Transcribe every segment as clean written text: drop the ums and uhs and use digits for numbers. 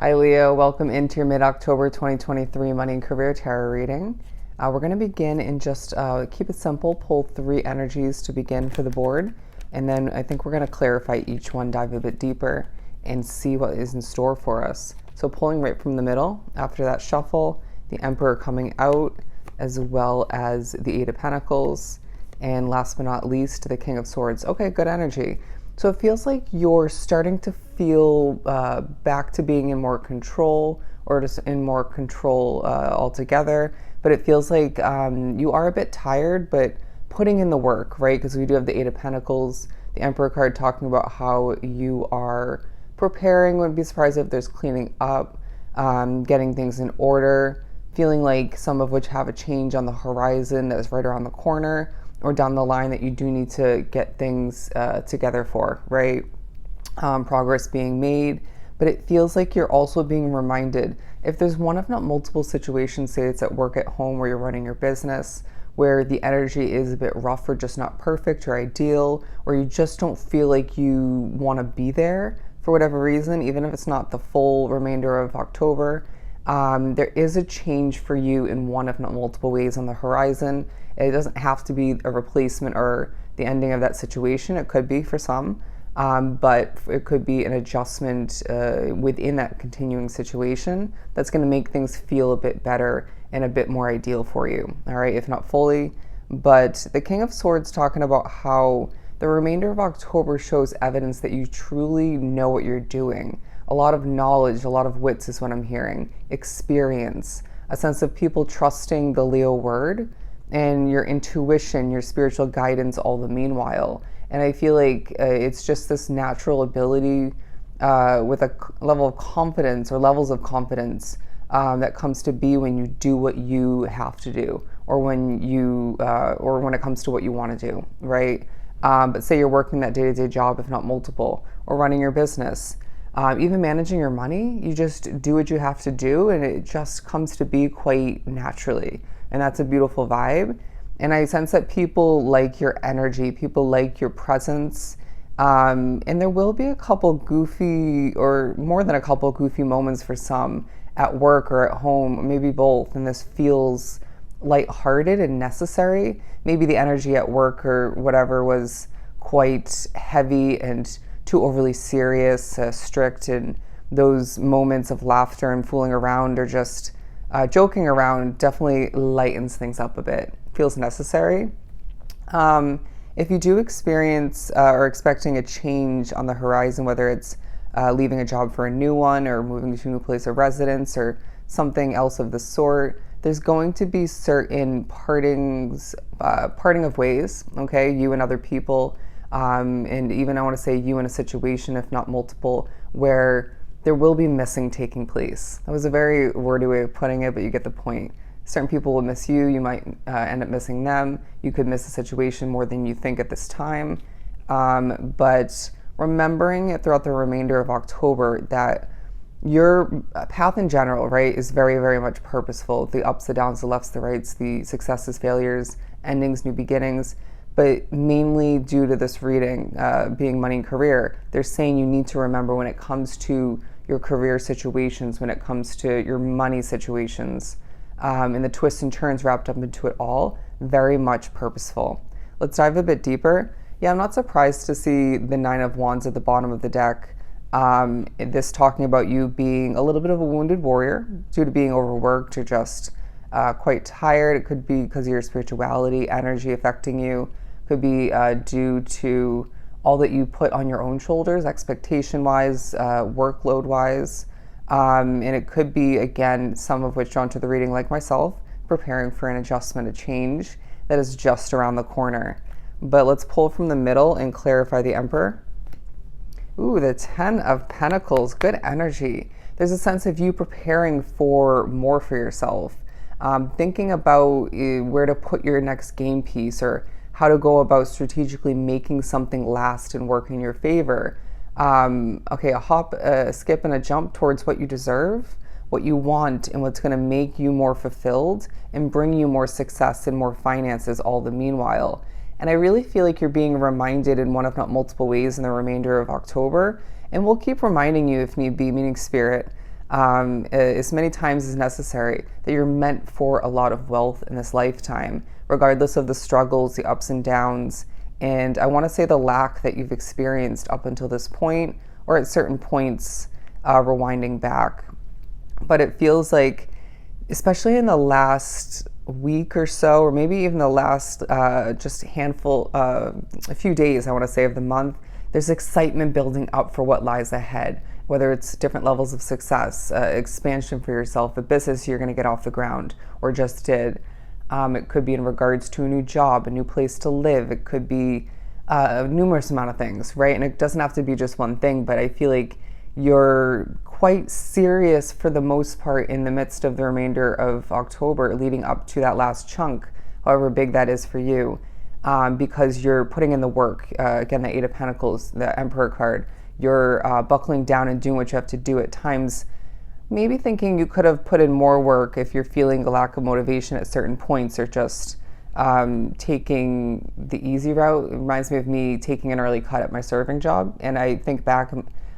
Hi Leo, welcome into your mid-October 2023 Money and Career Tarot reading. We're going to begin in just keep it simple, pull three energies to begin for the board, and then I think we're going to clarify each one, dive a bit deeper, and see what is in store for us. So pulling right from the middle, after that shuffle, the Emperor coming out, as well as the Eight of Pentacles, and last but not least, the King of Swords. Okay, good energy. So it feels like you're starting to feel back to being in more control, or just in more control altogether. But it feels like you are a bit tired, but putting in the work, right? Because we do have the Eight of Pentacles, the Emperor card talking about how you are preparing. Wouldn't be surprised if there's cleaning up, getting things in order, feeling like some of which have a change on the horizon that is right around the corner, or down the line that you do need to get things together for, right? Progress being made, but it feels like you're also being reminded, if there's one if not multiple situations, say it's at work, at home, where you're running your business, where the energy is a bit rough or just not perfect or ideal, or you just don't feel like you want to be there for whatever reason, even if it's not the full remainder of October. There is a change for you in one if not multiple ways on the horizon. It doesn't have to be a replacement or the ending of that situation. It could be for some, but it could be an adjustment within that continuing situation that's going to make things feel a bit better and a bit more ideal for you, all right, if not fully. But the King of Swords talking about how the remainder of October shows evidence that you truly know what you're doing. A lot of knowledge, a lot of wits is what I'm hearing, experience, a sense of people trusting the Leo word and your intuition, your spiritual guidance, all the meanwhile. And I feel like it's just this natural ability with a level of confidence or levels of confidence that comes to be when you do what you have to do, or when it comes to what you want to do, right? But say you're working that day-to-day job, if not multiple, or running your business. Even managing your money, you just do what you have to do, and it just comes to be quite naturally. And that's a beautiful vibe. And I sense that people like your energy, people like your presence. And there will be a couple goofy, or more than a couple goofy moments for some at work or at home, maybe both. And this feels lighthearted and necessary. Maybe the energy at work or whatever was quite heavy and too overly serious, strict, and those moments of laughter and fooling around or just joking around definitely lightens things up a bit. Feels necessary. If you do experience or expecting a change on the horizon, whether it's leaving a job for a new one or moving to a new place of residence or something else of the sort, there's going to be certain parting of ways, okay, you and other people. And even I want to say you in a situation, if not multiple, where there will be missing taking place. That was a very wordy way of putting it, but you get the point. Certain people will miss you. You might end up missing them. You could miss a situation more than you think at this time. But remembering it throughout the remainder of October that your path in general, right, is very, very much purposeful. The ups, the downs, the lefts, the rights, the successes, failures, endings, new beginnings. But mainly due to this reading being money and career, they're saying you need to remember when it comes to your career situations, when it comes to your money situations, and the twists and turns wrapped up into it all, very much purposeful. Let's dive a bit deeper. Yeah, I'm not surprised to see the Nine of Wands at the bottom of the deck. This talking about you being a little bit of a wounded warrior due to being overworked or just quite tired. It could be because of your spirituality, energy affecting you. Could be due to all that you put on your own shoulders, expectation-wise, workload-wise. And it could be, again, some of which drawn to the reading, like myself, preparing for an adjustment, a change that is just around the corner. But let's pull from the middle and clarify the Emperor. Ooh, the Ten of Pentacles, good energy. There's a sense of you preparing for more for yourself, thinking about where to put your next game piece or how to go about strategically making something last and work in your favor. Okay, a hop, a skip, and a jump towards what you deserve, what you want, and what's going to make you more fulfilled and bring you more success and more finances all the meanwhile. And I really feel like you're being reminded in one, if not multiple ways in the remainder of October. And we'll keep reminding you if need be, meaning spirit, as many times as necessary, that you're meant for a lot of wealth in this lifetime, regardless of the struggles, the ups and downs, and I want to say the lack that you've experienced up until this point, or at certain points, rewinding back. But it feels like, especially in the last week or so, or maybe even the last just handful, a few days, I want to say, of the month, there's excitement building up for what lies ahead, whether it's different levels of success, expansion for yourself, the business you're going to get off the ground or just did. It could be in regards to a new job, a new place to live. It could be a numerous amount of things, right? And it doesn't have to be just one thing, but I feel like you're quite serious for the most part in the midst of the remainder of October leading up to that last chunk, however big that is for you, because you're putting in the work. Again, the Eight of Pentacles, the Emperor card, you're buckling down and doing what you have to do at times. Maybe thinking you could have put in more work if you're feeling a lack of motivation at certain points, or just taking the easy route. It reminds me of me taking an early cut at my serving job. And I think back,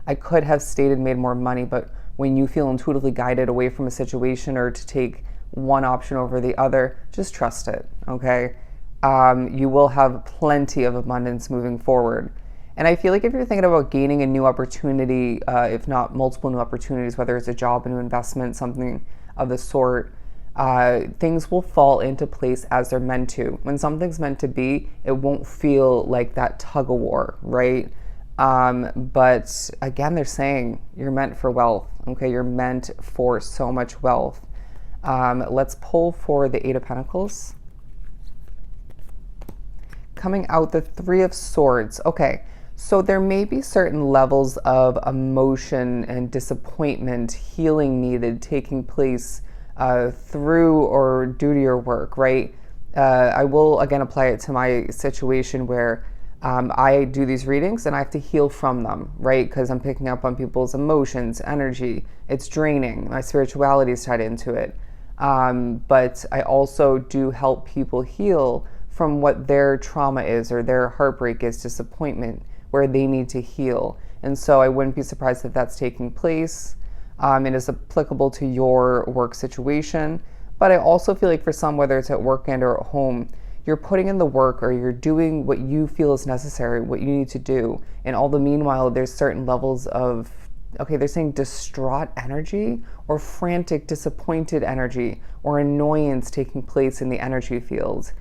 I could have stayed and made more money, but when you feel intuitively guided away from a situation or to take one option over the other, just trust it, okay? You will have plenty of abundance moving forward. And I feel like if you're thinking about gaining a new opportunity, if not multiple new opportunities, whether it's a job, a new investment, something of the sort, things will fall into place as they're meant to. When something's meant to be, it won't feel like that tug of war, right? But again, they're saying you're meant for wealth, okay? You're meant for so much wealth. Let's pull for the Eight of Pentacles. Coming out, the Three of Swords. Okay. So there may be certain levels of emotion and disappointment, healing needed, taking place through or due to your work, right? I will, again, apply it to my situation where I do these readings and I have to heal from them, right? Because I'm picking up on people's emotions, energy. It's draining. My spirituality is tied into it. But I also do help people heal from what their trauma is, or their heartbreak is, disappointment, where they need to heal. And so I wouldn't be surprised if that's taking place. It is applicable to your work situation. But I also feel like for some, whether it's at work and or at home, you're putting in the work, or you're doing what you feel is necessary, what you need to do. And all the meanwhile, there's certain levels of, okay, they're saying distraught energy, or frantic, disappointed energy, or annoyance taking place in the energy field.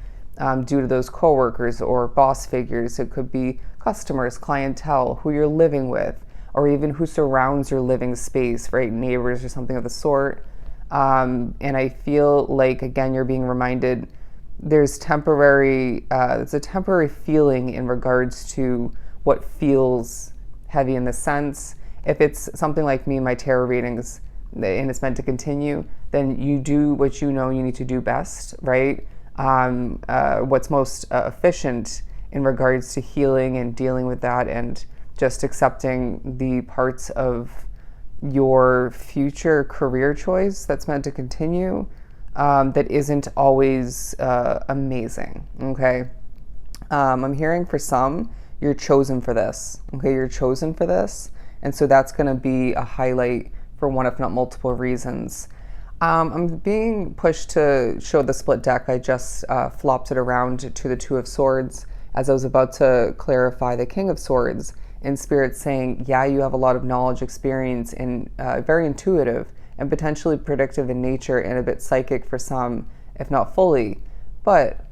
Due to those coworkers or boss figures. It could be customers, clientele, who you're living with, or even who surrounds your living space, right? Neighbors or something of the sort. And I feel like, again, you're being reminded it's a temporary feeling in regards to what feels heavy in the sense. If it's something like me, my tarot readings, and it's meant to continue, then you do what you know you need to do best, right? What's most efficient in regards to healing and dealing with that, and just accepting the parts of your future career choice that's meant to continue, that isn't always amazing, okay? I'm hearing for some, you're chosen for this, okay? You're chosen for this, and so that's going to be a highlight for one, if not multiple reasons. I'm being pushed to show the split deck. I just flopped it around to the Two of Swords as I was about to clarify the King of Swords, and Spirit saying, yeah, you have a lot of knowledge, experience, and very intuitive and potentially predictive in nature, and a bit psychic for some, if not fully. But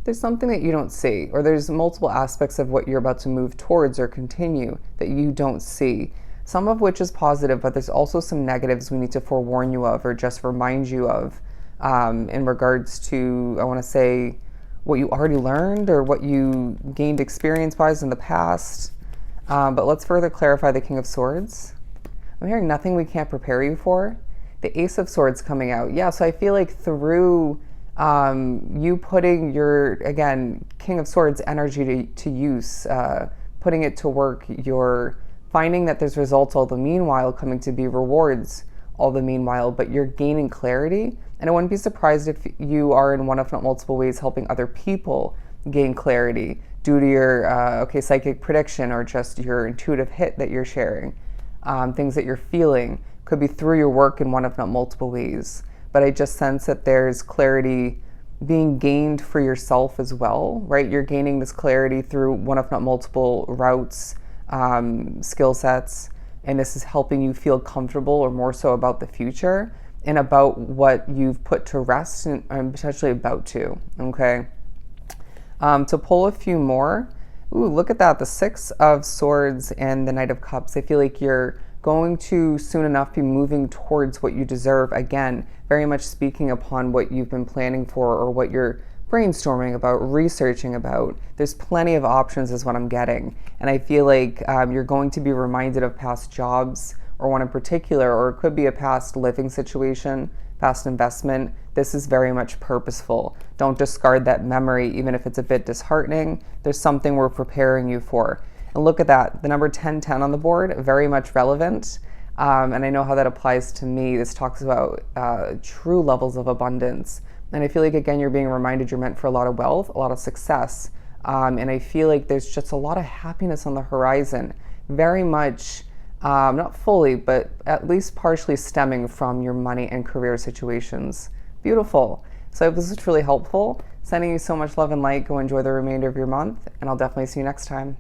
there's something that you don't see, or there's multiple aspects of what you're about to move towards or continue that you don't see. Some of which is positive, but there's also some negatives we need to forewarn you of, or just remind you of, in regards to, I want to say, what you already learned or what you gained experience-wise in the past. But let's further clarify the King of Swords. I'm hearing nothing we can't prepare you for. The Ace of Swords coming out. Yeah, so I feel like through you putting your, again, King of Swords energy to use, putting it to work, you're finding that there's results all the meanwhile, coming to be rewards all the meanwhile, but you're gaining clarity. And I wouldn't be surprised if you are in one, if not multiple ways, helping other people gain clarity due to your, psychic prediction, or just your intuitive hit that you're sharing, things that you're feeling. could be through your work in one if not multiple ways. But I just sense that there's clarity being gained for yourself as well, right? You're gaining this clarity through one if not multiple routes, skill sets, and this is helping you feel comfortable or more so about the future and about what you've put to rest and potentially about to, okay? To pull a few more, ooh, look at that, the Six of Swords and the Knight of Cups. I feel like you're going to soon enough be moving towards what you deserve. Again, very much speaking upon what you've been planning for or what you're brainstorming about, researching about. There's plenty of options is what I'm getting. And I feel like you're going to be reminded of past jobs or one in particular, or it could be a past living situation, past investment. This is very much purposeful. Don't discard that memory, even if it's a bit disheartening. There's something we're preparing you for. And look at that, the number 1010 on the board, very much relevant. And I know how that applies to me. This talks about true levels of abundance. And I feel like, again, you're being reminded you're meant for a lot of wealth, a lot of success. And I feel like there's just a lot of happiness on the horizon, very much, not fully, but at least partially stemming from your money and career situations. Beautiful. So I hope this was truly helpful. Sending you so much love and light. Go enjoy the remainder of your month, and I'll definitely see you next time.